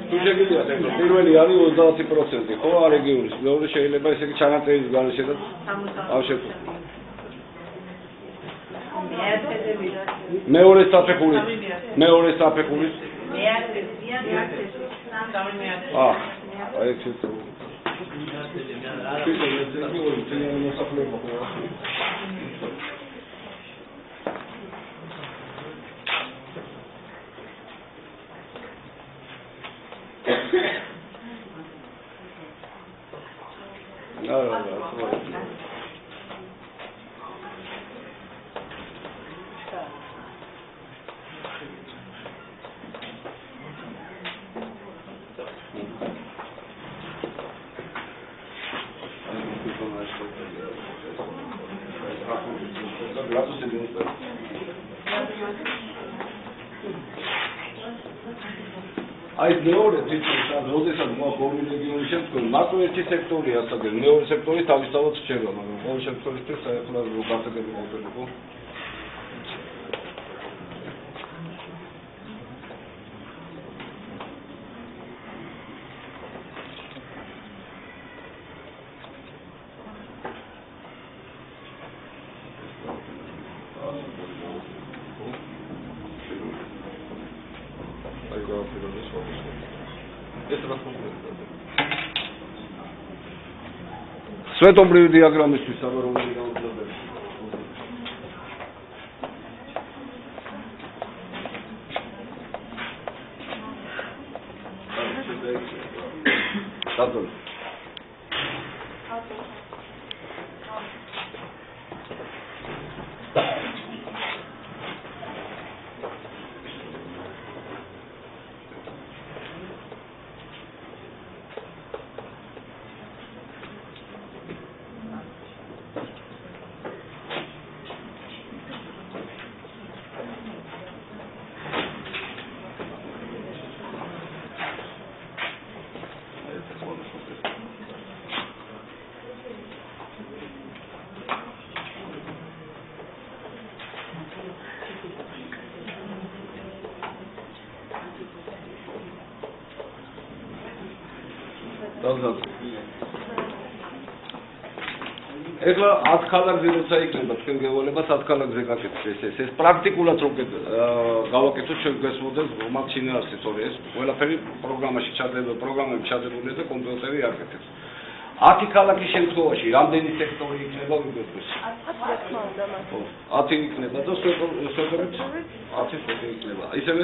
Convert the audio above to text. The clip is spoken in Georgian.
თუ შეგიძლიათ ეხლა პირველი არის 30%, ხო, რეგიონის, მეორე შეიძლება ესე იგი ჩანაწერის გარეშე და ავშეთო. მეორე საფეხური. აი ეს აი მეორე თვითონ როდესაც მოყოლი რეგიონის შემდგომ მარტო ერთი სექტორია სადღაც მეორე სექტორი თავისთავად რჩება მაგრამ ყოველ შემთხვევაში საერთოდ გასაგები მოხდება სვეტობრივი დიაგრამისთვის საბარავი გამოძაბები. დადო. ეხლა 10 ქალაქზე როცა იქნება თქვენ გევალება 10 ქალაქზე გაკეთეთ ეს პრაქტიკულად რო გავაკეთოთ ჩვენ გვეს მოდელს მაგ შინაარსი სწორი ეს ყველაფერი პროგრამაში ჩადება პროგრამები ჩადებულია და კომპიუტერი აკეთებს 10 ქალაქის შემთხვევაში რამდენი სექტორი იქნება ვიგებდეს 10 იქნება და სექტორით 10 იქნება ისევე